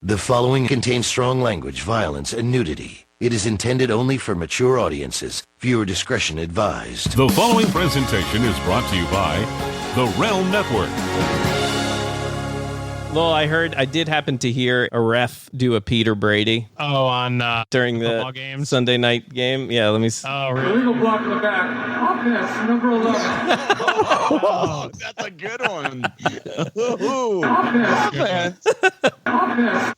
The following contains strong language, violence, and nudity. It is intended only for mature audiences. Viewer discretion advised. The following presentation is brought to you by the Realm Network. Well, I did happen to hear a ref do a Peter Brady. Oh, on during the games? Sunday night game. Yeah, let me see. Oh, really? Illegal block in the back. Offense, number 11. Oh, that's a good one. Offense. Offense.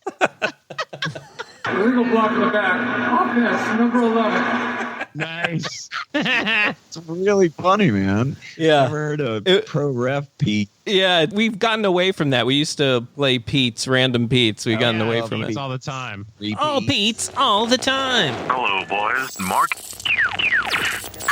Illegal block in the back. Offense, number 11. Nice. It's really funny, man. Yeah. Never heard of pro ref Pete. Yeah, we've gotten away from that. We used to play Pete's, random Pete's. We've gotten away from it. All the time. All Pete's all the time. Hello, boys. Marc.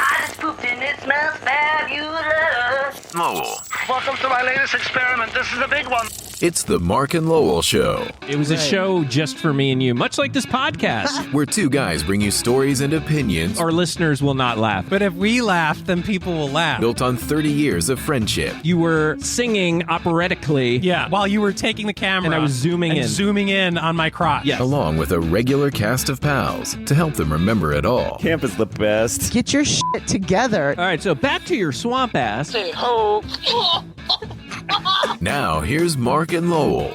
I just pooped and it smells fabulous. Lowell. Welcome to my latest experiment. This is a big one. It's the Marc and Lowell Show, It was a show just for me and you, much like this podcast. where two guys bring you stories and opinions Our listeners will not laugh. But if we laugh, then people will laugh. built on 30 years of friendship. You were singing operatically. Yeah, while you were taking the camera. And I was zooming in. Zooming in on my crotch. Yes. Along with a regular cast of pals to help them remember it all. Camp is the best. Get your shit together. All right, so back to your swamp ass. Say ho. Now, here's Marc and Lowell.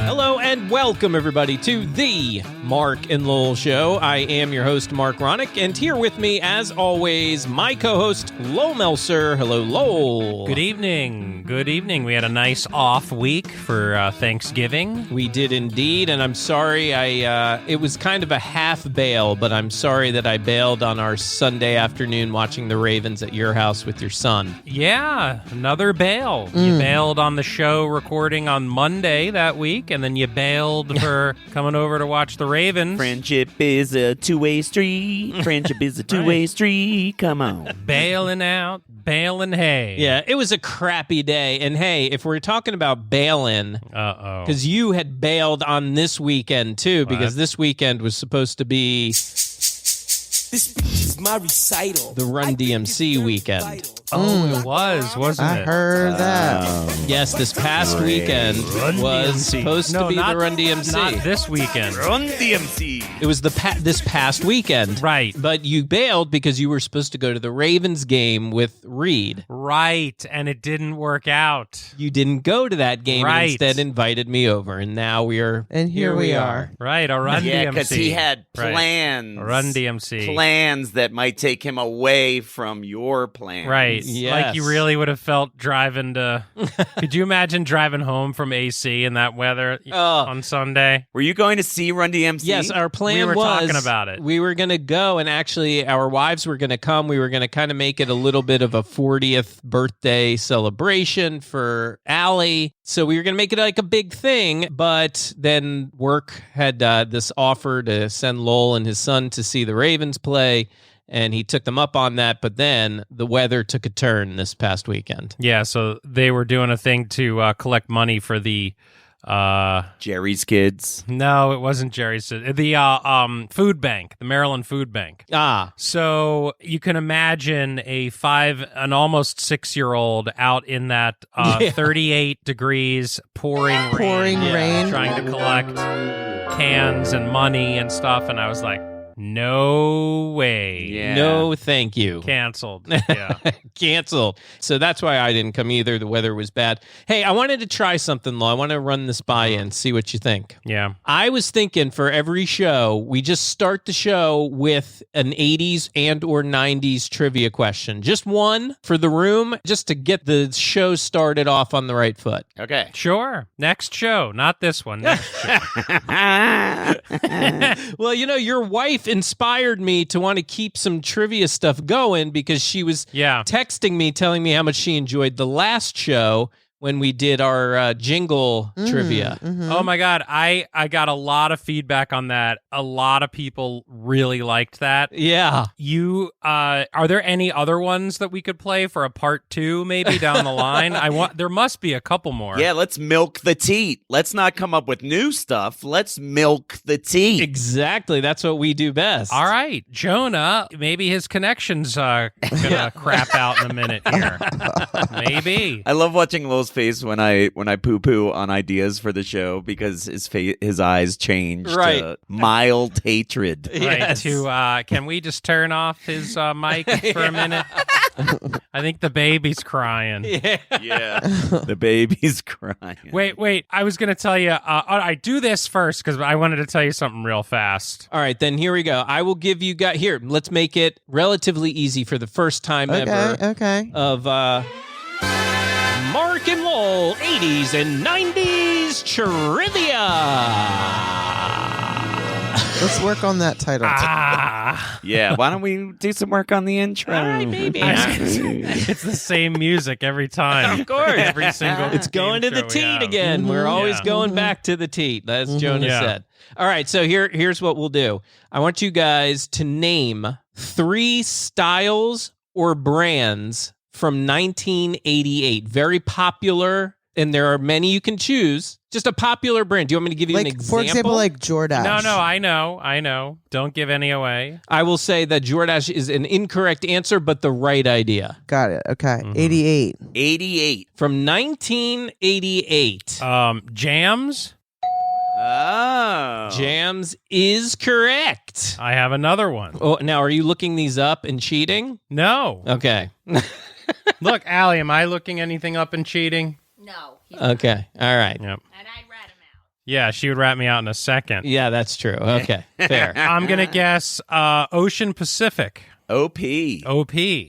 Hello and welcome, everybody, to the Marc and Lowell Show. I am your host, Marc Ronick, and here with me, as always, my co-host, Lowell Melser. Hello, Lowell. Good evening. Good evening. We had a nice off week for Thanksgiving. We did indeed, and I'm sorry it was kind of a half bail, but I'm sorry that I bailed on our Sunday afternoon watching the Ravens at your house with your son. Yeah, another bail. You bailed on the show recording on Monday that week, and then you bailed for coming over to watch the Ravens. Friendship is a two-way street. Friendship is a two-way street. Come on. Bailing out, bailing hay. Yeah, it was a crappy day, and hey, if we're talking about bailing, Uh-oh. because you had bailed on this weekend too, because this weekend was supposed to be This is my recital. the Run DMC weekend. Oh, it was, wasn't I it? heard that. Yes, this past weekend was supposed to be the Run DMC. Not this weekend. Run DMC. It was this past weekend. Right. But you bailed because you were supposed to go to the Ravens game with Reed. Right, and it didn't work out. You didn't go to that game and Right. instead invited me over, and now And here we are. Right, a Run Yeah, DMC. because he had Right. plans. A Run DMC. Plans that might take him away from your plans. Right. Yes. Like you really would have felt driving to... Could you imagine driving home from AC in that weather on Sunday? Were you going to see Run DMC? Yes, our plan We were was talking about it. We were going to go, and actually our wives were going to come. We were going to kind of make it a little bit of a 40th birthday celebration for Allie. So we were going to make it like a big thing, but then work had this offer to send Lowell and his son to see the Ravens play, and he took them up on that, but then the weather took a turn this past weekend. Yeah, so they were doing a thing to collect money for the... Jerry's Kids. No, it wasn't Jerry's. The food bank, the Maryland Food Bank. Ah. So you can imagine an almost 6-year-old out in that 38 degrees pouring rain, trying to collect cans and money and stuff. And I was like, no way. Yeah. No, thank you. Canceled. Yeah. Canceled. So that's why I didn't come either. The weather was bad. Hey, I wanted to try something, Lo. I want to run this by you and see what you think. Yeah. I was thinking for every show, we just start the show with an 80s and or 90s trivia question. Just one for the room, just to get the show started off on the right foot. Okay. Sure. Next show. Not this one. Next show. Well, your wife inspired me to want to keep some trivia stuff going because she was texting me, telling me how much she enjoyed the last show when we did our jingle trivia. Mm-hmm. Oh my God. I got a lot of feedback on that. A lot of people really liked that. Yeah. You are there any other ones that we could play for a part 2 maybe down the line? There must be a couple more. Yeah, let's milk the teat. Let's not come up with new stuff. Let's milk the teat. Exactly. That's what we do best. All right. Jonah, maybe his connection's gonna crap out in a minute here. Maybe. I love watching Lowe's face when I poo poo on ideas for the show because his eyes changed Right. to mild hatred. Right. To can we just turn off his mic for a minute? I think the baby's crying. Yeah, the baby's crying. Wait. I was gonna tell you. I do this first because I wanted to tell you something real fast. All right, then here we go. I will give you guys here. Let's make it relatively easy for the first time ever. Okay. Of Marc and Lowell 80s and 90s trivia. Let's work on that title. Yeah, why don't we do some work on the intro? All right, maybe. It's the same music every time. Of course. Every single. It's going to the game show we teat have. again. We're always Yeah. going back to the teat, as Jonah Yeah. said. All right, so here's what we'll do. I want you guys to name 3 styles or brands from 1988. Very popular, and there are many you can choose. Just a popular brand. Do you want me to give you an example? For example, like Jordache. No, I know. Don't give any away. I will say that Jordache is an incorrect answer, but the right idea. Got it. Okay. 88. 88. From 1988. Jams. Oh. Jams is correct. I have another one. Oh, now are you looking these up and cheating? No. Okay. Look, Allie, am I looking anything up and cheating? No. Okay. All right. Yep. And I rat him out. Yeah, she would rat me out in a second. Yeah, that's true. Okay. Fair. I'm gonna guess Ocean Pacific. OP.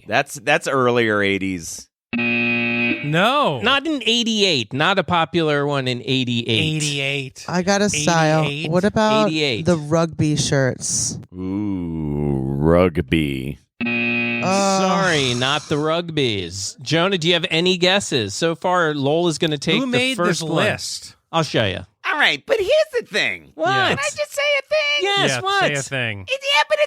That's earlier 80s. No. Not in 88. Not a popular one in 88. 88. I got a style. 88? What about 88. the rugby shirts? Ooh, rugby. Sorry, not the rugbies. Jonah, do you have any guesses? So far, Lowell is going to take Who made the first this one. list? I'll show you. All right, but here's the thing. What? Yeah. Can I just say a thing? Yes, yeah, what? say a thing. Yeah, but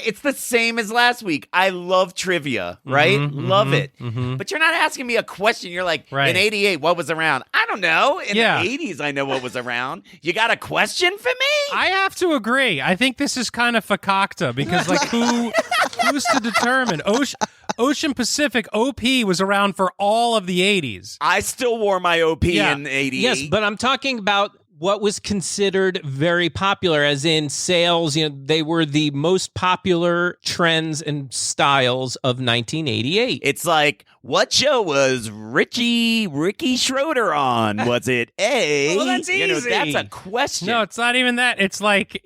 it's the same as last week. I love trivia, right? Love it. But you're not asking me a question. You're like, Right. in 88, what was around? I don't know. In Yeah. the 80s, I know what was around. You got a question for me? I have to agree. I think this is kind of fakakta because, like, who's to determine? Ocean Pacific OP was around for all of the 80s. I still wore my OP Yeah. in 88. Yes, but I'm talking about what was considered very popular, as in sales. You know, they were the most popular trends and styles of 1988. It's like, what show was Ricky Schroeder on? Was it A? Well, that's easy. That's a question. No, it's not even that. It's like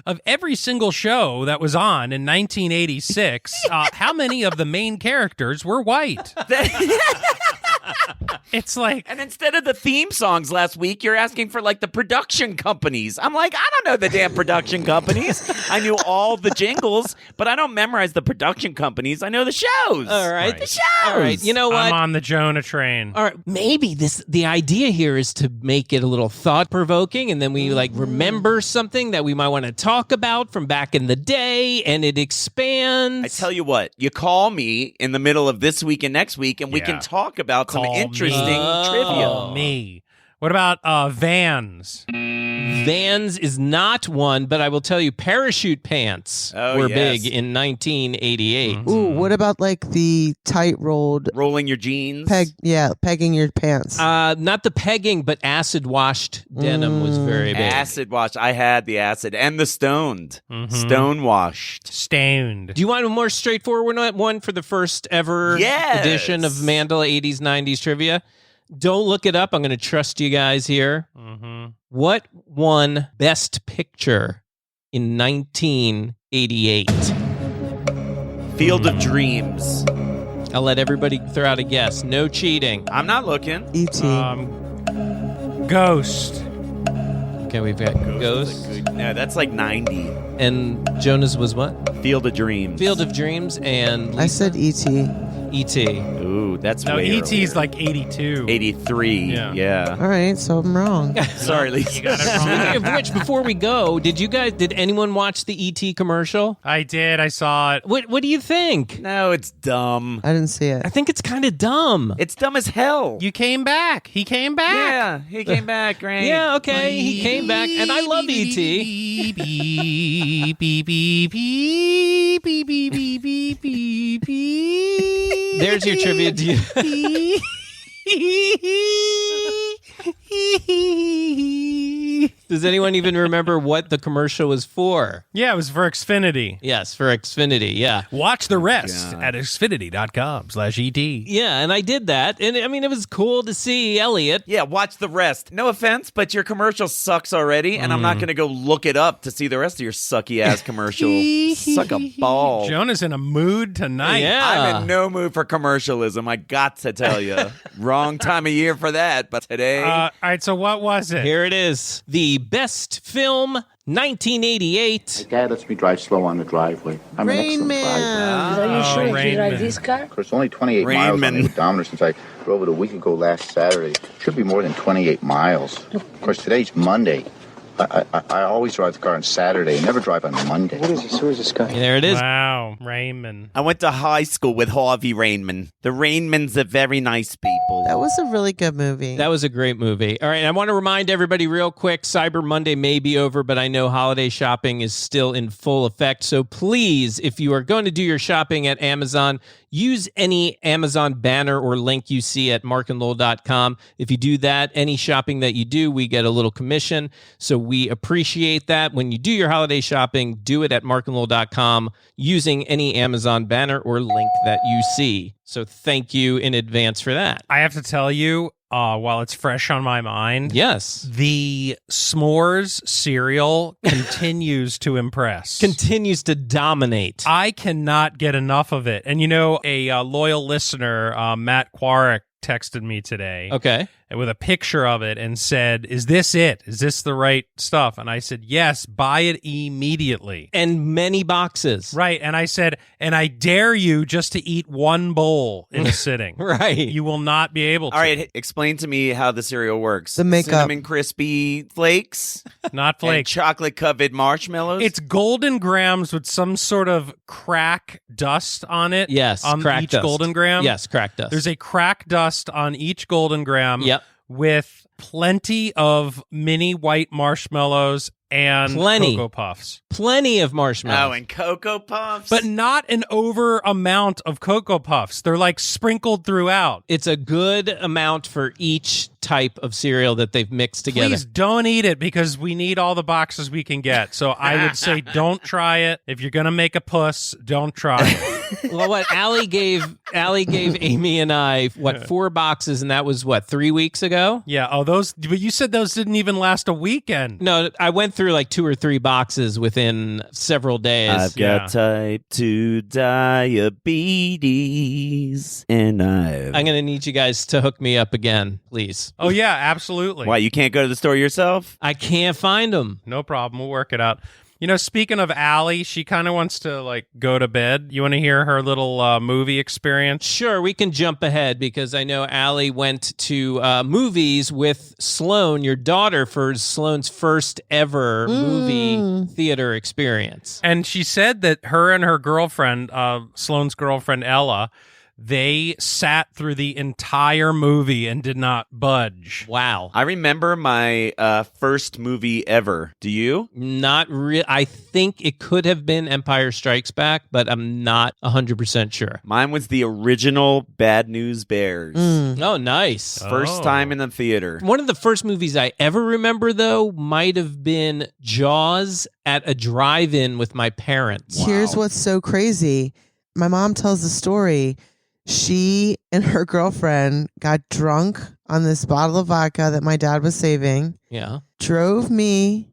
of every single show that was on in 1986, how many of the main characters were white? It's like, And instead of the theme songs last week, you're asking for like the production companies. I'm like, I don't know the damn production companies. I knew all the jingles, but I don't memorize the production companies. I know the shows. All right. Right. The shows. All right. You know what? I'm on the Jonah train. All right, maybe the idea here is to make it a little thought-provoking, and then we like remember something that we might want to talk about from back in the day, and it expands. I tell you what, you call me in the middle of this week and next week, and we Yeah. can talk about some Call me. interesting trivia. Oh, me. What about Vans? Vans is not one, but I will tell you, parachute pants Oh, were yes. big in 1988. Ooh, what about like the tight rolled Rolling your jeans. pegging your pants? Not the pegging, but acid-washed denim was very big. Acid wash. I had the acid and the stoned. Mhm. Stone washed. Stoned. Do you want a more straightforward one for the first ever Yes. edition of Mandel 80s 90s trivia? Don't look it up. I'm going to trust you guys here. Mm-hmm. What won Best Picture in 1988? Field of Dreams. I'll let everybody throw out a guess. No cheating. I'm not looking. E.T. Ghost. Okay, we've got Ghost. No, that's like 90. And Jonah's was what? Field of Dreams. Field of Dreams and I said E.T. E.T. Ooh, that's No, way E.T.'s earlier. like 82. 83. Yeah. All right, so I'm wrong. Sorry, Lisa. You got it wrong. Speaking of which, before we go, did anyone watch the E.T. commercial? I did. I saw it. What do you think? No, it's dumb. I didn't see it. I think it's kind of dumb. It's dumb as hell. You came back. He came back. Yeah, he came back, great. Yeah, okay, he came back, and I love E.T. Beep, beep, beep, beep, beep, beep, beep, beep, beep. There's your trivia. Does anyone even remember what the commercial was for? Yeah, it was for Xfinity. Yes, for Xfinity, yeah. Watch the rest at xfinity.com/ET. Yeah, and I did that. And I mean, it was cool to see Elliot. Yeah, watch the rest. No offense, but your commercial sucks already, and I'm not going to go look it up to see the rest of your sucky-ass commercial. Suck a ball. Jonah's in a mood tonight. Yeah. I'm in no mood for commercialism, I got to tell you. Wrong time of year for that, but today... All right, so what was it? Here it is. The best film, 1988. My dad lets me drive slow on the driveway. I'm an Rain excellent Man. driver. Are you sure Rain you drive Man. this car? Of course, only 28 Rain miles on Man. the odometer since I drove it a week ago last Saturday. Should be more than 28 miles. Of course, today's Monday. I always drive the car on Saturday, never drive on Monday. What is this? Who is this guy? There it is. Wow, Raymond. I went to high school with Harvey Rainman. The Rainmans are very nice people. That was a really good movie. That was a great movie. All right, I want to remind everybody real quick, Cyber Monday may be over, but I know holiday shopping is still in full effect. So please, if you are going to do your shopping at Amazon, use any Amazon banner or link you see at markandlowell.com. If you do that, any shopping that you do, we get a little commission. So we appreciate that. When you do your holiday shopping, do it at markandlowell.com using any Amazon banner or link that you see. So thank you in advance for that. I have to tell you, while it's fresh on my mind, Yes. the s'mores cereal continues to impress. Continues to dominate. I cannot get enough of it. And you know, a loyal listener, Matt Quarrick, texted me today. Okay. With a picture of it and said, "Is this it? Is this the right stuff?" And I said, "Yes, buy it immediately." And many boxes. Right. And I said, "And I dare you just to eat one bowl in a sitting." Right. You will not be able to. All right, explain to me how the cereal works. The makeup. Cinnamon crispy flakes? Not flakes. Chocolate-covered marshmallows? It's golden grams with some sort of crack dust on it. Yes, on crack each dust. golden gram. Yes, crack dust. There's a crack dust on each golden gram. Yep. With plenty of mini white marshmallows and Cocoa Puffs. Plenty of marshmallows. Oh, and Cocoa Puffs? But not an over amount of Cocoa Puffs. They're like sprinkled throughout. It's a good amount for each type of cereal that they've mixed together. Please don't eat it because we need all the boxes we can get. So I would say don't try it. If you're going to make a puss, don't try it. Well, what Allie gave Amy and I, 4 boxes, and that was 3 weeks ago? Yeah. Oh, those, but you said those didn't even last a weekend. No, I went through like 2 or 3 boxes within several days. I've got type 2 diabetes, and I'm going to need you guys to hook me up again, please. Oh, yeah, absolutely. Why, you can't go to the store yourself? I can't find them. No problem. We'll work it out. You know, speaking of Allie, she kind of wants to go to bed. You want to hear her little movie experience? Sure, we can jump ahead because I know Allie went to movies with Sloan, your daughter, for Sloan's first ever movie theater experience. And she said that her and her girlfriend, Sloan's girlfriend Ella, they sat through the entire movie and did not budge. Wow. I remember my first movie ever. Do you? Not really. I think it could have been Empire Strikes Back, but I'm not 100% sure. Mine was the original Bad News Bears. Oh, nice. First time in the theater. One of the first movies I ever remember, though, might have been Jaws at a drive-in with my parents. Here's what's so crazy. My mom tells the story. She and her girlfriend got drunk on this bottle of vodka that my dad was saving. Yeah. Drove me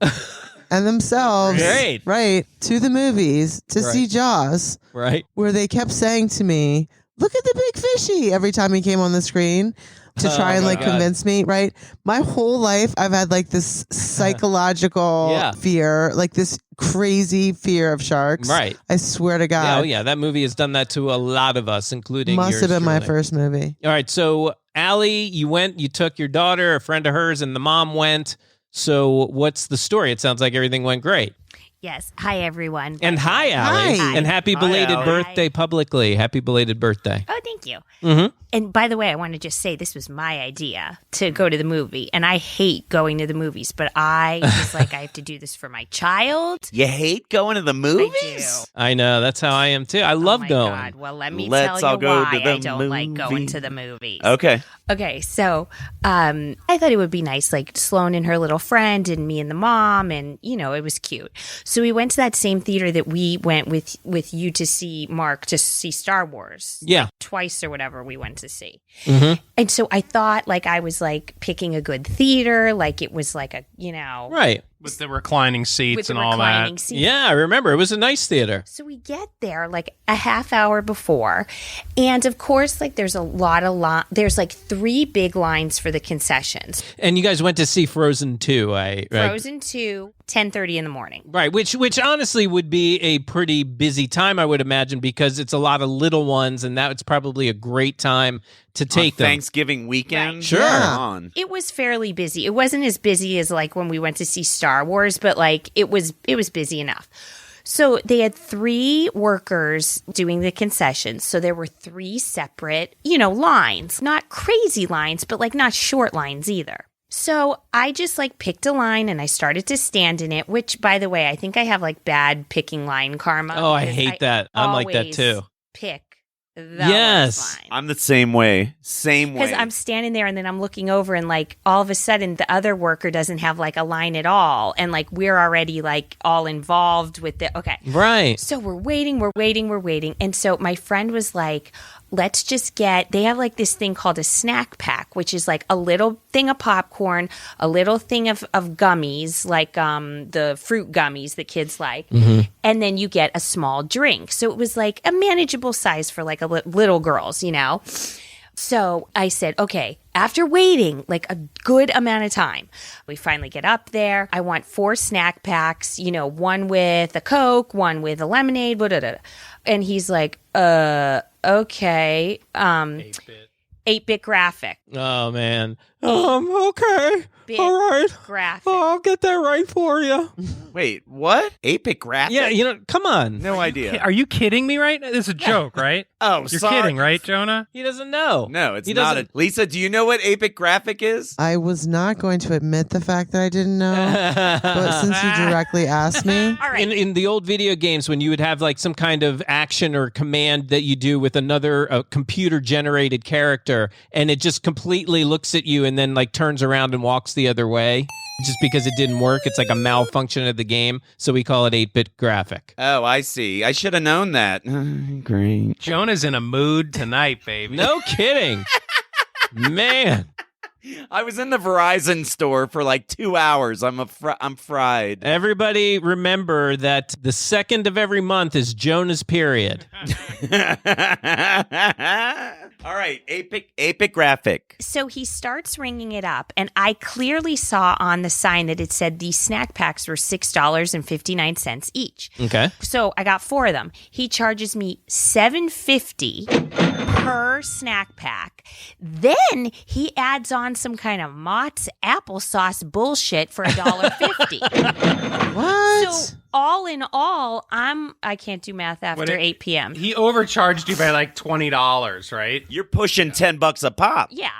and themselves right to the movies to see Jaws. Right. Where they kept saying to me, "Look at the big fishy," every time he came on the screen to try and convince me, right? My whole life I've had this psychological fear, this crazy fear of sharks. Right. I swear to God. Oh, yeah. That movie has done that to a lot of us, including Must yours have been my truly. first movie. All right. So, Allie, you took your daughter, a friend of hers, and the mom went. So, what's the story? It sounds like everything went great. Yes. Hi, everyone. And hi, Allie. Hi. And happy belated birthday publicly. Happy belated birthday. Oh, thank you. Mm-hmm. And by the way, I want to just say this was my idea to go to the movie. And I hate going to the movies, but I was I have to do this for my child. You hate going to the movies? I know. That's how I am, too. I love going. God. Well, let me Let's tell all you go why to the I don't like going movie. to the movies. Okay. Okay, so I thought it would be nice, like Sloan and her little friend and me and the mom, and, it was cute. So we went to that same theater that we went with you to see Marc, to see Star Wars. Yeah. Twice or whatever we went to see. Mm-hmm. And so I thought, like, I was, like, picking a good theater, like it was like a, Right. With the reclining seats with the and all reclining that. seats. Yeah, I remember. It was a nice theater. So we get there like a half hour before. And of course, like there's a lot of there's like 3 big lines for the concessions. And you guys went to see Frozen 2, right? Frozen 2, 10:30 in the morning. Right, which honestly would be a pretty busy time, I would imagine, because it's a lot of little ones, and that's probably a great time to take them. Thanksgiving weekend? Right. Sure. Come on. It was fairly busy. It wasn't as busy as like when we went to see Star Wars, but like it was busy enough. So they had 3 workers doing the concessions. So there were 3 separate, lines, not crazy lines, but like not short lines either. So I just like picked a line and I started to stand in it, which, by the way, I think I have like bad picking line karma. Oh, I hate that. I'm like that too. Pick the yes. line. I'm the same way. Because I'm standing there and then I'm looking over and like all of a sudden the other worker doesn't have like a line at all. And like we're already like all involved with it. Okay. Right. So we're waiting. And so my friend was like, let's just they have like this thing called a snack pack, which is like a little thing of popcorn, a little thing of gummies, like the fruit gummies that kids like. Mm-hmm. And then you get a small drink. So it was like a manageable size for like little girls, So I said, okay, after waiting like a good amount of time, we finally get up there. I want 4 snack packs, one with a Coke, one with a lemonade, blah, blah, blah. And he's like, okay. 8-bit graphic. Oh, man. Okay. Bit all right. Graphic. I'll get that right for you. Wait, what? 8-bit graphic? Yeah, come on. No idea. Are you kidding me right now? This is a joke, right? Oh, You're sorry. kidding, right, Jonah? He doesn't know. No, it's not. Lisa, do you know what 8-bit graphic is? I was not going to admit the fact that I didn't know, but since you directly asked me. All right. In the old video games, when you would have like some kind of action or command that you do with another computer-generated character, and it just completely looks at you and then like turns around and walks the other way. Just because it didn't work, it's like a malfunction of the game, so we call it 8-bit graphic. Oh, I see. I should have known that. Great. Jonah's in a mood tonight, baby. No kidding. Man. I was in the Verizon store for like 2 hours. I'm fried. Everybody remember that the 2nd of every month is Jonah's period. All right, 8-bit graphic. So he starts ringing it up, and I clearly saw on the sign that it said these snack packs were $6.59 each. Okay. So I got 4 of them. He charges me $7.50 per snack pack. Then he adds on some kind of Mott's applesauce bullshit for $1.50. What? So all in all, I can't do math after 8 p.m. He overcharged you by like $20, right? You're pushing $10 a pop. Yeah.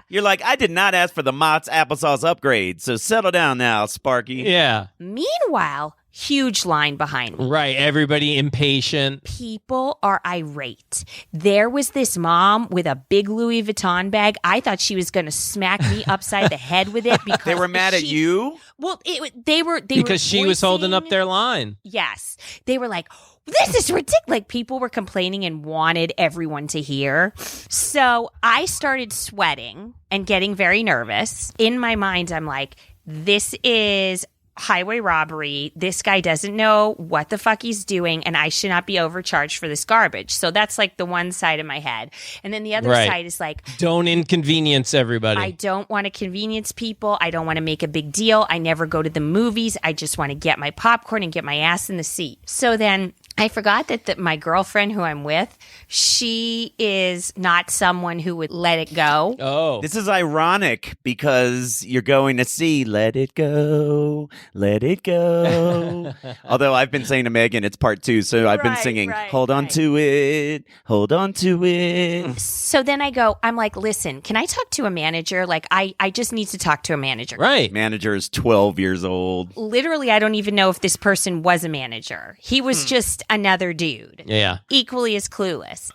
You're like, I did not ask for the Mott's applesauce upgrade, so settle down now, Sparky. Yeah. Meanwhile, huge line behind me. Right. Everybody impatient. People are irate. There was this mom with a big Louis Vuitton bag. I thought she was going to smack me upside the head with it because they were mad at you? Well, they were because she was holding up their line. Yes. They were like, this is ridiculous. Like, people were complaining and wanted everyone to hear. So I started sweating and getting very nervous. In my mind, I'm like, this is highway robbery. This guy doesn't know what the fuck he's doing, and I should not be overcharged for this garbage. So that's like the one side of my head. And then the other side is like, don't inconvenience everybody. I don't want to convenience people. I don't want to make a big deal. I never go to the movies. I just want to get my popcorn and get my ass in the seat. So then I forgot that my girlfriend who I'm with, she is not someone who would let it go. Oh. This is ironic because you're going to see Let It Go, Let It Go. Although I've been saying to Megan, it's part 2, so I've been singing, Hold on to it, hold on to it. So then I'm like, listen, can I talk to a manager? Like, I just need to talk to a manager. Right. Manager is 12 years old. Literally, I don't even know if this person was a manager. He was just another dude. Yeah. Equally as clueless.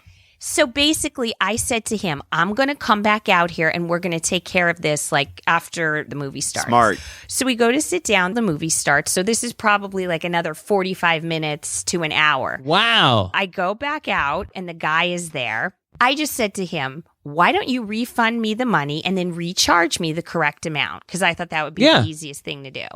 So basically, I said to him, I'm going to come back out here and we're going to take care of this like after the movie starts. Smart. So we go to sit down. The movie starts. So this is probably like another 45 minutes to an hour. Wow. I go back out and the guy is there. I just said to him, why don't you refund me the money and then recharge me the correct amount? Because I thought that would be the easiest thing to do.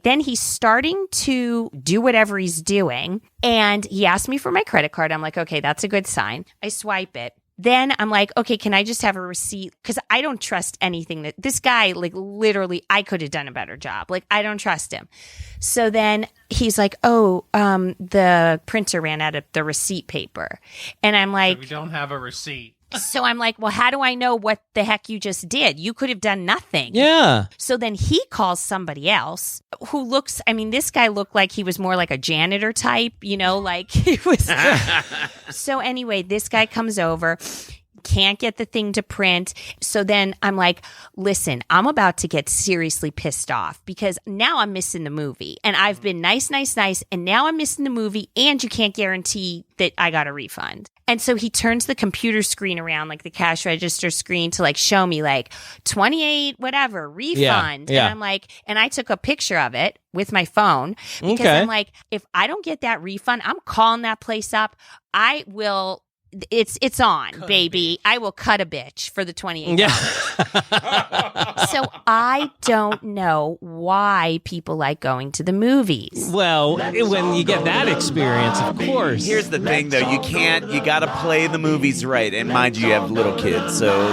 Then he's starting to do whatever he's doing. And he asked me for my credit card. I'm like, okay, that's a good sign. I swipe it. Then I'm like, okay, can I just have a receipt? Because I don't trust anything that this guy, like literally, I could have done a better job. Like, I don't trust him. So then he's like, the printer ran out of the receipt paper. And I'm like, we don't have a receipt. So I'm like, well, how do I know what the heck you just did? You could have done nothing. Yeah. So then he calls somebody else who looks, I mean, this guy looked like he was more like a janitor type, like he was. So anyway, this guy comes over. Can't get the thing to print. So then I'm like, listen, I'm about to get seriously pissed off because now I'm missing the movie and I've been nice. And now I'm missing the movie and you can't guarantee that I got a refund. And so he turns the computer screen around, like the cash register screen to like show me like 28, whatever, refund. Yeah. And I'm like, and I took a picture of it with my phone because I'm like, if I don't get that refund, I'm calling that place up. I will. It's on, baby. I will cut a bitch for the $28. Yeah. So I don't know why people like going to the movies. Well, when you get that experience, of course. Here's the thing, though. You got to play the movies right. And mind you have little kids, so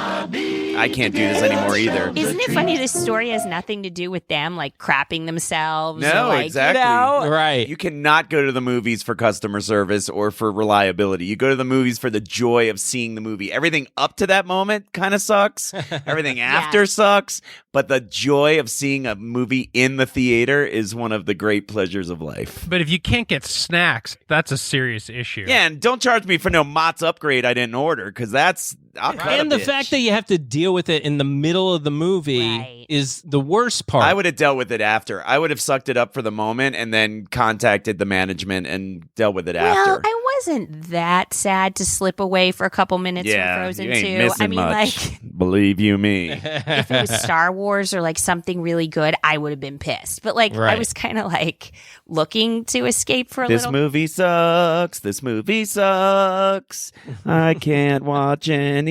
I can't do this anymore either. Isn't it funny this story has nothing to do with them, like, crapping themselves? No, or, like, exactly. Right. You cannot go to the movies for customer service or for reliability. You go to the movies for the joy of seeing the movie. Everything up to that moment kind of sucks. Everything after sucks. But the joy of seeing a movie in the theater is one of the great pleasures of life. But if you can't get snacks, that's a serious issue. Yeah, and don't charge me for no Mott's upgrade I didn't order, because that's... And the fact that you have to deal with it in the middle of the movie is the worst part. I would have dealt with it after. I would have sucked it up for the moment and then contacted the management and dealt with it after. Well, I wasn't that sad to slip away for a couple minutes from Frozen 2. I mean, like, believe you me. If it was Star Wars or like something really good, I would have been pissed. But like, I was kind of like looking to escape for a little. This movie sucks. This movie sucks. I can't watch anymore.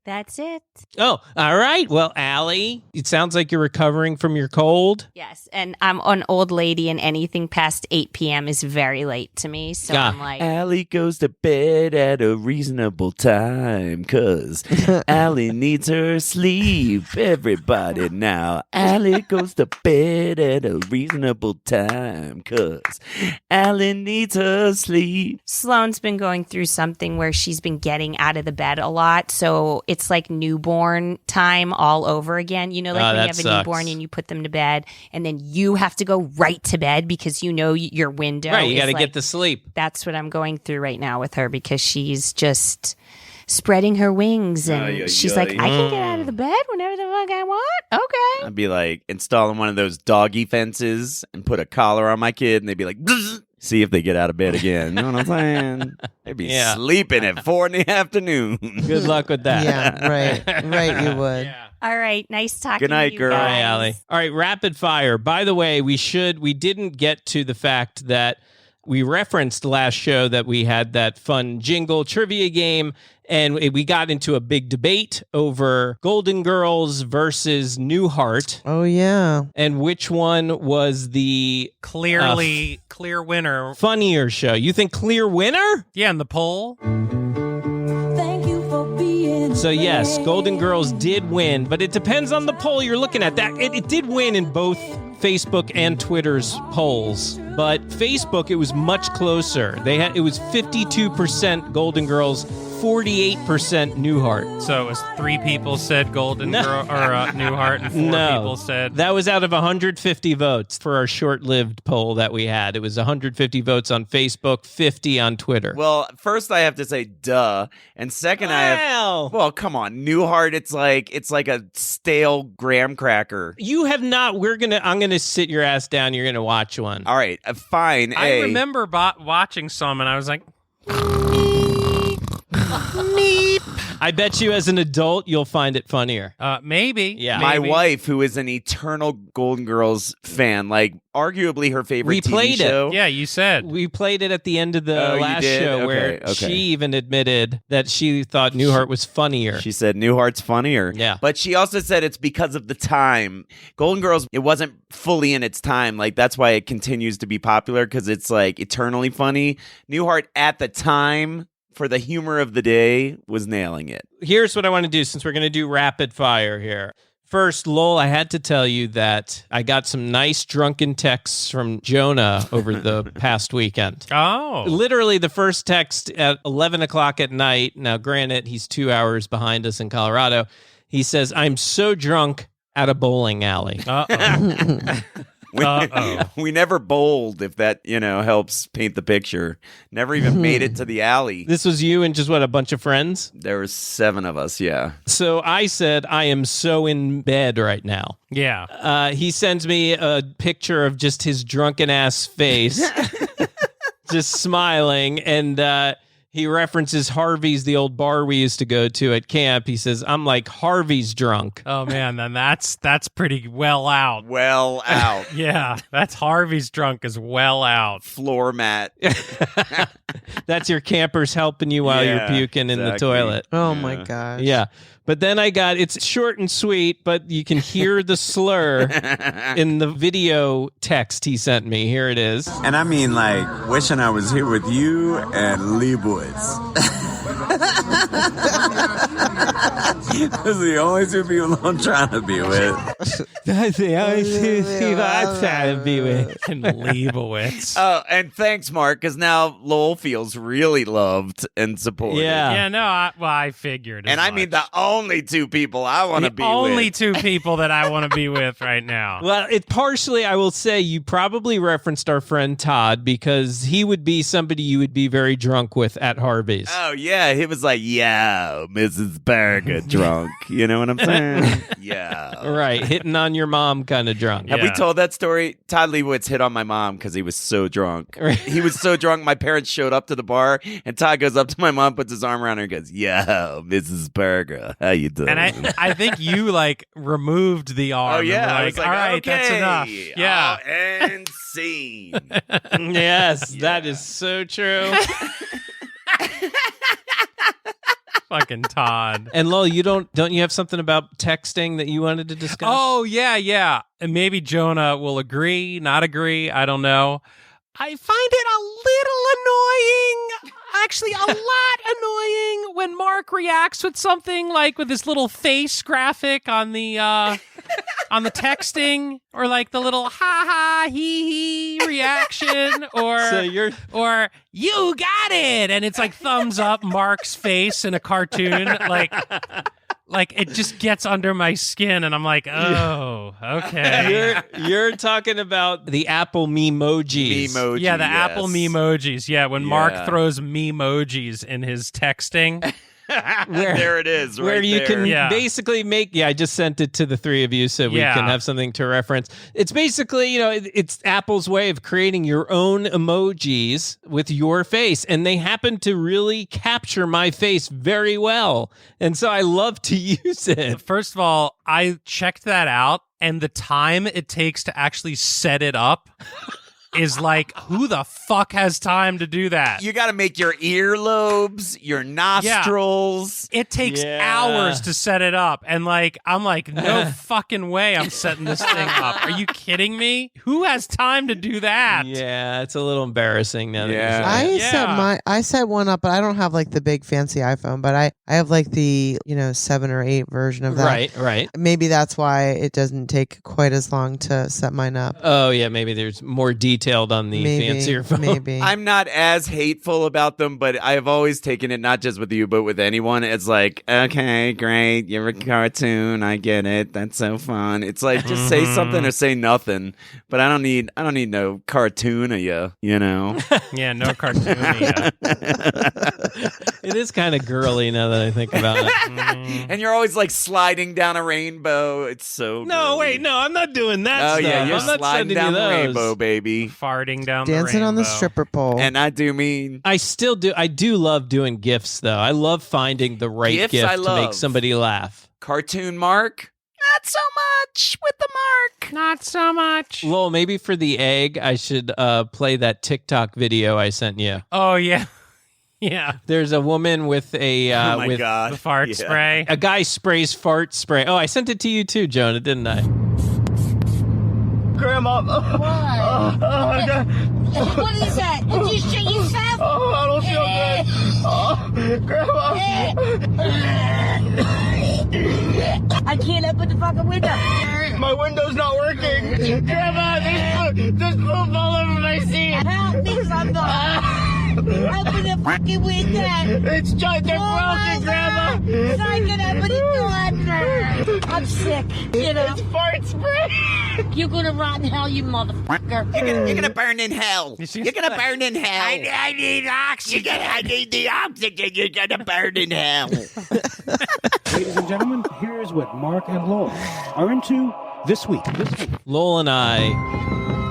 That's it. Oh, all right. Well, Allie, it sounds like you're recovering from your cold. Yes, and I'm an old lady, and anything past 8 p.m. is very late to me. So I'm like, Allie goes to bed at a reasonable time, because Allie needs her sleep. Everybody now. Allie goes to bed at a reasonable time, because Allie needs her sleep. Sloane's been going through something where she's been getting out of the bed a lot, so it's like newborn time all over again. You know, like when you have a newborn and you put them to bed, and then you have to go right to bed because you know your window. Right, you got to like, get to sleep. That's what I'm going through right now with her, because she's just spreading her wings, and she's like, I can get out of the bed whenever the fuck I want. Okay. I'd be like installing one of those doggy fences and put a collar on my kid, and they'd be like, bzz, see if they get out of bed again. You know what I'm saying? They'd be sleeping at 4 PM. Good luck with that. Yeah, right, you would. Yeah. All right, nice talking Good night, to you girl. guys. Hi, Allie. All right, rapid fire. By the way, we didn't get to the fact that we referenced last show that we had that fun jingle trivia game, and we got into a big debate over Golden Girls versus Newhart. Oh, yeah. And which one was the clear winner? Funnier show. You think clear winner? Yeah, in the poll. So yes, Golden Girls did win, but it depends on the poll you're looking at. That it did win in both Facebook and Twitter's polls, but Facebook it was much closer. It was 52% Golden Girls, 48% Newhart. So it was 3 people said Golden Girl or Newhart, and 4 people said that was out of 150 votes for our short-lived poll that we had. It was 150 votes on Facebook, 50 on Twitter. Well, first I have to say duh, and second well, come on, Newhart. It's like a stale graham cracker. You have not. I'm gonna sit your ass down. You're gonna watch one. All right, fine. I remember watching some, and I was like, I bet you as an adult, you'll find it funnier. Maybe. Yeah. My Maybe. wife, who is an eternal Golden Girls fan, like arguably her favorite We TV played show. it. Yeah, you said. We played it at the end of the Oh, you last did? show Okay, where okay. she even admitted that she thought Newhart was funnier. She said Newhart's funnier. Yeah. But she also said it's because of the time. Golden Girls, it wasn't fully in its time. Like, that's why it continues to be popular, because it's like eternally funny. Newhart at the time, for the humor of the day, was nailing it. Here's what I want to do since we're going to do rapid fire here. First, Lowell, I had to tell you that I got some nice drunken texts from Jonah over the past weekend. Oh. Literally the first text at 11 o'clock at night. Now, granted, he's 2 hours behind us in Colorado. He says, I'm so drunk at a bowling alley. Uh-oh. We never bowled, if that, helps paint the picture. Never even made it to the alley. This was you and just what, a bunch of friends? There were 7 of us, yeah. So I said, I am so in bed right now. Yeah. He sends me a picture of just his drunken ass face, just smiling. And he references Harvey's, the old bar we used to go to at camp. He says, I'm like Harvey's drunk. Oh, man, then that's pretty well out. Well out. Yeah, that's Harvey's drunk is well out. Floor mat. That's your campers helping you while you're puking in the toilet. Oh, my gosh. Yeah. But then it's short and sweet, but you can hear the slur in the video text he sent me. Here it is. And I mean, like, wishing I was here with you and Leibowitz. Those are the only 2 people I'm trying to be with. That's the only 2 people I'm trying to be with. And Leibowitz. Oh, and thanks, Mark, because now Lowell feels really loved and supported. Yeah, no, I figured. And I mean the only 2 people I want to be with. Only 2 people that I want to be with right now. Well, I will say you probably referenced our friend Todd because he would be somebody you would be very drunk with at Harvey's. Oh, yeah. He was like, yeah, Mrs. Berger drunk. You know what I'm saying? Yeah. Right. Hitting on your mom kind of drunk. Have we told that story? Todd Leibowitz hit on my mom because he was so drunk. He was so drunk, my parents showed up to the bar, and Todd goes up to my mom, puts his arm around her, and goes, yeah, Mrs. Berger, how you doing? And I think you, removed the arm. Oh, yeah. I was like, all right, okay. that's enough. Yeah. And scene. Yes, that is so true. Fucking Todd. And Lowell, don't you have something about texting that you wanted to discuss? Oh, yeah. And maybe Jonah will agree, not agree. I don't know. I find it a little annoying. Actually, a lot annoying when Marc reacts with something like with this little face graphic on the texting, or like the little ha ha hee hee reaction, or or you got it, and it's like thumbs up Marc's face in a cartoon, like it just gets under my skin, and I'm like, oh, okay. You're talking about the Apple Memojis. Memoji, yeah, the yes. Apple Memojis. Yeah, when Marc throws Memojis in his texting. There it is, right where you there. can basically make. I just sent it to the 3 of you so we can have something to reference. It's basically, it's Apple's way of creating your own emojis with your face, and they happen to really capture my face very well, and so I love to use it. First of all, I checked that out, and the time it takes to actually set it up is like, who the fuck has time to do that? You got to make your earlobes, your nostrils. It takes hours to set it up. And I'm like, no fucking way I'm setting this thing up. Are you kidding me? Who has time to do that? Yeah, it's a little embarrassing now. I set one up, but I don't have the big fancy iPhone, but I have the 7 or 8 version of that. Right. Maybe that's why it doesn't take quite as long to set mine up. Oh yeah, maybe there's more detailed on the fancier phone. Maybe. I'm not as hateful about them, but I have always taken it, not just with you, but with anyone. It's like, okay, great, you're a cartoon, I get it, that's so fun. It's like, just say something or say nothing. But I don't need no cartoon of you, Yeah, no cartoon of you. It is kind of girly now that I think about it. And you're always sliding down a rainbow. It's so No, girly. wait, no, I'm not doing that Oh stuff. yeah, you're I'm not sliding sending down you the those. rainbow, baby. farting down dancing the on the rainbow. stripper pole. And I do mean I still do. I do love doing GIFs, though. I love finding the right GIFs GIF I to love. make somebody laugh. Cartoon Marc. Not so much with the Marc. Not so much. Lowell, maybe for the egg, I should play that TikTok video I sent you. Oh, yeah. Yeah. There's a woman with a Oh my with God. The fart spray. a guy sprays fart spray. Oh, I sent it to you too, Jonah, didn't I? Grandma. What is that? Did you shit yourself? Oh, I don't feel good. Grandma. I can't open the fucking window. My window's not working. Grandma, there's poop all over my seat. Help me, somebody. Open the fucking window. It's just they're broken, Grandma. So I can open the door. I'm sick. You know. It's fart spray. You're gonna rot in hell, you motherfucker. You're gonna burn in hell. You're gonna burn in hell. I need oxygen. I need the oxygen. You're gonna burn in hell. Ladies and gentlemen, here's what Marc and Lowell are into this week. Lowell and I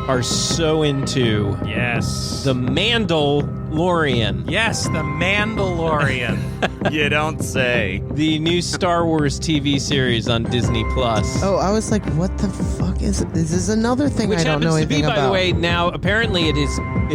are so into Yes. the MandL-Orian. Yes, the Mandalorian. You don't say. The new Star Wars TV series on Disney Plus. Oh, I was like, what the fuck is it? This is another thing Which I don't know happens to anything be, about. by the way, now apparently it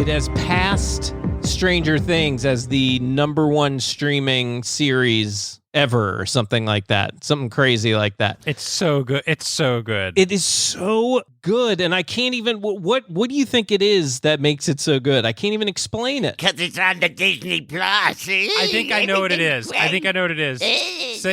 has passed Stranger Things as the #1 streaming series ever or something like that. Something crazy like that. It's so good. It's so good. It is so good, and I can't even. What do you think it is that makes it so good? I can't even explain it. Because it's on the Disney Plus. I think I know what it is. So,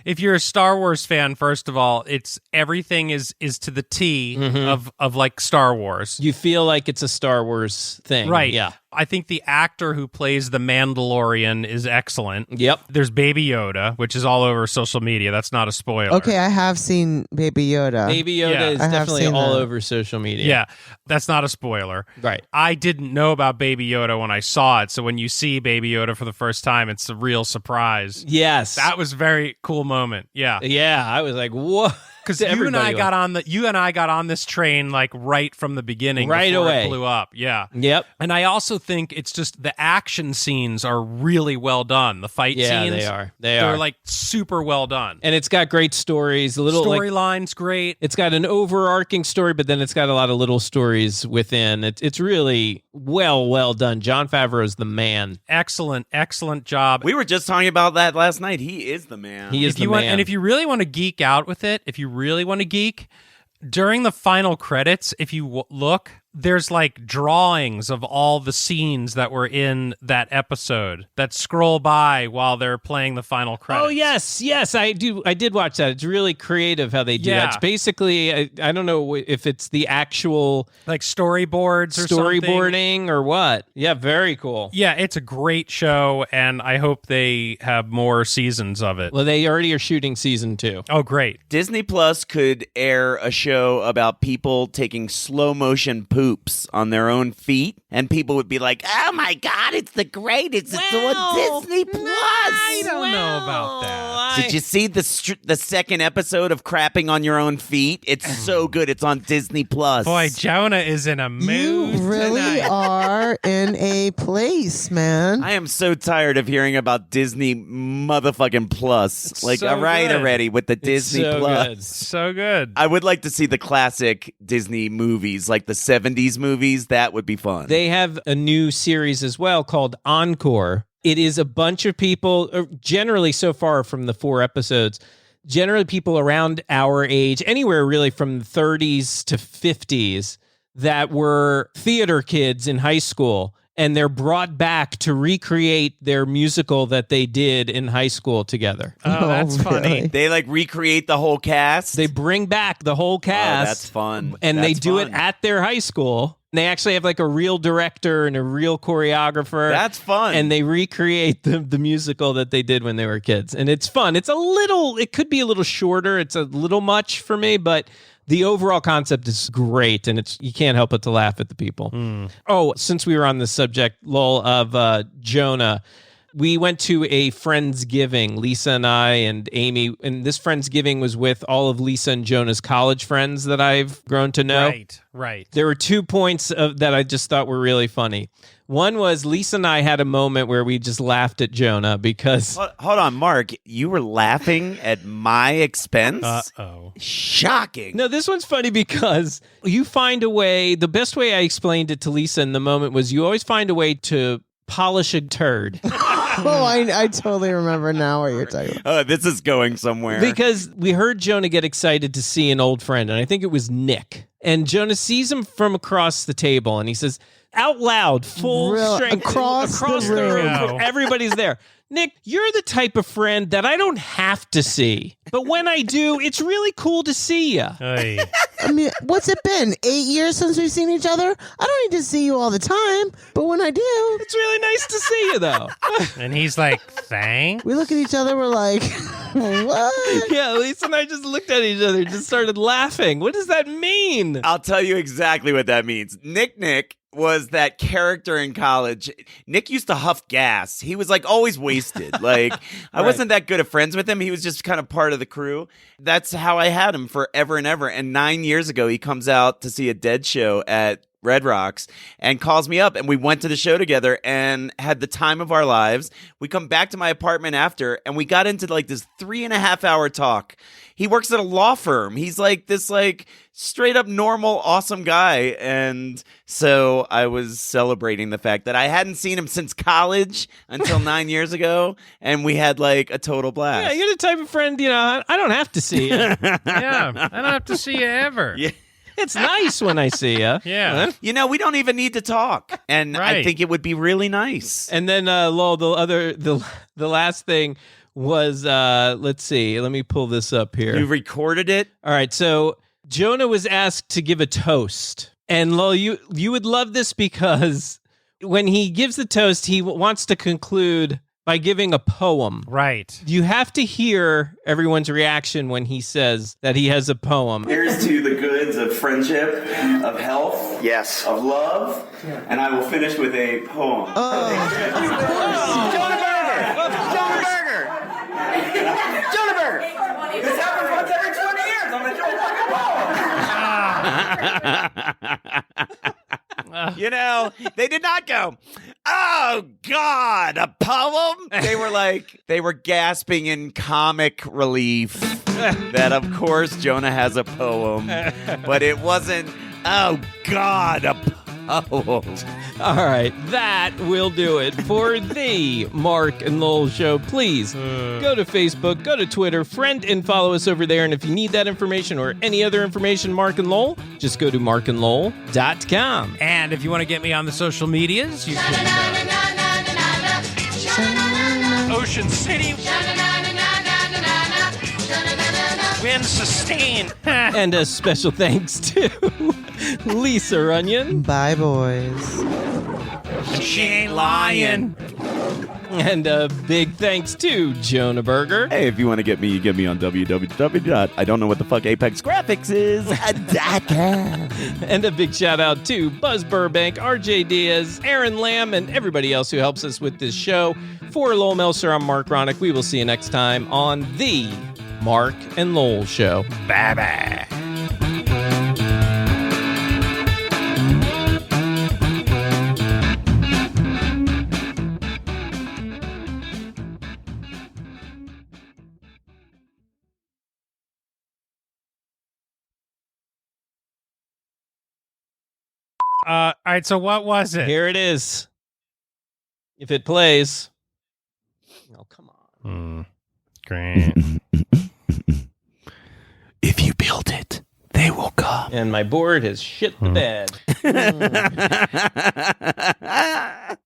if you're a Star Wars fan, first of all, it's everything is to the T of like Star Wars. You feel like it's a Star Wars thing. Right. Yeah. I think the actor who plays the Mandalorian is excellent. Yep. There's Baby Yoda, which is all over social media. That's not a spoiler. Okay, I have seen Baby Yoda. Baby Yoda is I have definitely seen all that. over social media. Yeah, that's not a spoiler. Right. I didn't know about Baby Yoda when I saw it, so when you see Baby Yoda for the first time, it's a real surprise. Yes. That was a very cool moment. Yeah. Yeah, I was like, what? Because you and I got on this train like right from the beginning, right before away. It blew up. Yeah. Yep. And I also think it's just the action scenes are really well done. The fight scenes, they are. They're like super well done. And it's got great stories. A little Storyline's great. It's got an overarching story, but then it's got a lot of little stories within. It's really well done. Jon Favreau's the man. Excellent job. We were just talking about that last night. He is the man. He is the man. And if you really want to geek out with it, during the final credits, if you look, there's like drawings of all the scenes that were in that episode that scroll by while they're playing the final credits. Oh yes, I did watch that. It's really creative how they do that. It's basically, I don't know if it's the actual like storyboards or storyboarding or what. Yeah, very cool. Yeah, it's a great show, and I hope they have more seasons of it. Well, they already are shooting season 2. Oh, great. Disney Plus could air a show about people taking slow motion poops on their own feet, and people would be like, "Oh my God, it's the greatest! It's on Disney Plus." I don't know about that. Did you see the second episode of Crapping on Your Own Feet? It's so good. It's on Disney Plus. Boy, Jonah is in a mood. You really tonight. are in a place, man. I am so tired of hearing about Disney motherfucking Plus. It's Like, so all right good. already with the Disney so Plus. good. So good. I would like to see the classic Disney movies, like the 70s movies. That would be fun. They have a new series as well called Encore. It is a bunch of people, generally so far from the 4 episodes, generally people around our age, anywhere really from 30s to 50s, that were theater kids in high school. And they're brought back to recreate their musical that they did in high school together. Oh, that's funny. They like recreate the whole cast. They bring back the whole cast. Oh, that's fun. And they That's do fun. it at their high school. They actually have like a real director and a real choreographer. That's fun. And they recreate the musical that they did when they were kids. And it's fun. It could be a little shorter. It's a little much for me, but the overall concept is great. And you can't help but to laugh at the people. Oh, since we were on the subject, Lowell, of Jonah, we went to a Friendsgiving, Lisa and I and Amy, and this Friendsgiving was with all of Lisa and Jonah's college friends that I've grown to know. Right. There were 2 points that I just thought were really funny. One was Lisa and I had a moment where we just laughed at Jonah because... Hold on, Mark. You were laughing at my expense? Uh-oh. Shocking. No, this one's funny because you find a way... The best way I explained it to Lisa in the moment was you always find a way to polish a turd. Oh, I totally remember now what you're talking about. Oh, this is going somewhere. Because we heard Jonah get excited to see an old friend, and I think it was Nick. And Jonah sees him from across the table, and he says... out loud, full strength, across the room. Everybody's there. Nick, you're the type of friend that I don't have to see. But when I do, it's really cool to see you. Hey. I mean, what's it been? 8 years since we've seen each other? I don't need to see you all the time. But when I do... it's really nice to see you, though. And he's like, thanks? We look at each other, we're like, what? Yeah, Lisa and I just looked at each other and just started laughing. What does that mean? I'll tell you exactly what that means. Nick was that character in college. Nick used to huff gas. He was like always wasted. Like I wasn't that good of friends with him. He was just kind of part of the crew. That's how I had him forever and ever. And 9 years ago, he comes out to see a Dead show at Red Rocks and calls me up, and we went to the show together and had the time of our lives. We come back to my apartment after, and we got into like this 3.5 hour talk. He works at a law firm. He's like this like straight up normal, awesome guy. And so I was celebrating the fact that I hadn't seen him since college until 9 years ago. And we had like a total blast. Yeah, you're the type of friend, I don't have to see you. Yeah, I don't have to see you ever. Yeah. It's nice when I see you. Yeah. We don't even need to talk. And I think it would be really nice. And then, Lowell, the last thing was, let's see, let me pull this up here. You recorded it? All right, so Jonah was asked to give a toast. And Lowell, you would love this because when he gives the toast, he wants to conclude by giving a poem. Right. You have to hear everyone's reaction when he says that he has a poem. Here's to the goods of friendship, of health, yes, of love, and I will finish with a poem. Jonah Berger! Jonah Berger! This happens once every 20 years. I'm going to do a fucking poem. They did not go, oh, God, a poem? They were gasping in comic relief that, of course, Jonah has a poem. But it wasn't, oh, God, a poem. All right, that will do it for the Marc and Lowell Show. Please go to Facebook, go to Twitter, friend and follow us over there. And if you need that information or any other information, Marc and Lowell, just go to marcandlowell.com. And if you want to get me on the social medias, you can Ocean City. Wind sustain. And a special thanks to Lisa Onion. Bye, boys. She ain't lying. And a big thanks to Jonah Berger. Hey, if you want to get me, you get me on www. I don't know what the fuck Apex Graphics is. And a big shout out to Buzz Burbank, RJ Diaz, Aaron Lamb, and everybody else who helps us with this show. For Lowell Melser, I'm Marc Ronick. We will see you next time on the Marc and Lowell Show. Bye-bye. All right, so what was it? Here it is. If it plays. Oh, come on. Great. If you build it, they will come. And my board has shit the bed.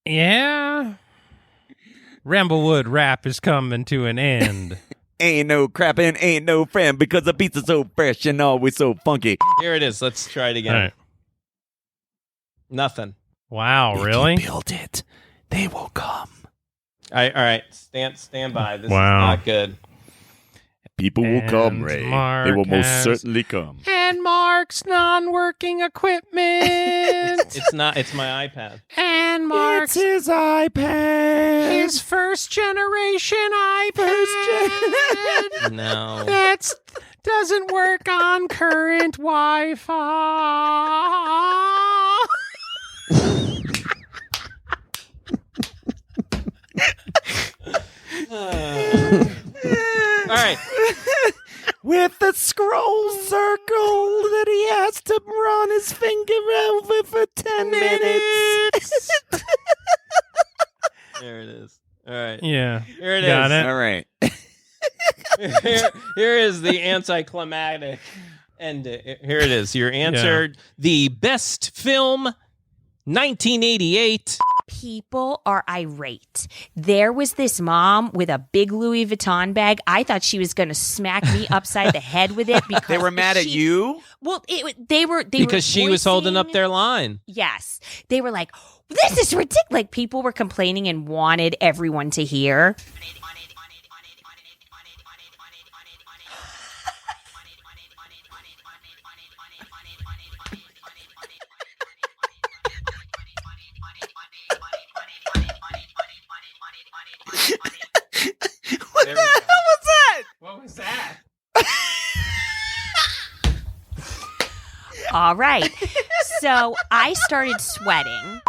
Yeah. Ramblewood rap is coming to an end. Ain't no crapping, ain't no friend, because the pizza's so fresh and always so funky. Here it is. Let's try it again. All right. Nothing. Wow, really? If you build it, they will come. All right. Stand by. This Wow. is not good. People will come, Ray. Marc They will most has- certainly come. And Marc's non-working equipment. It's not. It's my iPad. And Marc's his iPad. his first generation iPad. No. That's doesn't work on current Wi-Fi. All right. With the scroll circle that he has to run his finger over for 10 minutes. There it is. All right. Yeah. Here it Got is. it. All right. Here is the anticlimactic end. Here it is. Your answer: the best film, 1988. People are irate. There was this mom with a big Louis Vuitton bag. I thought she was going to smack me upside the head with it because They were mad at you? Well, they were Because she was holding up voicing- their line. Yes, they were like, "This is ridiculous!" Like people were complaining and wanted everyone to hear. What the hell was that? What was that? All right. So I started sweating.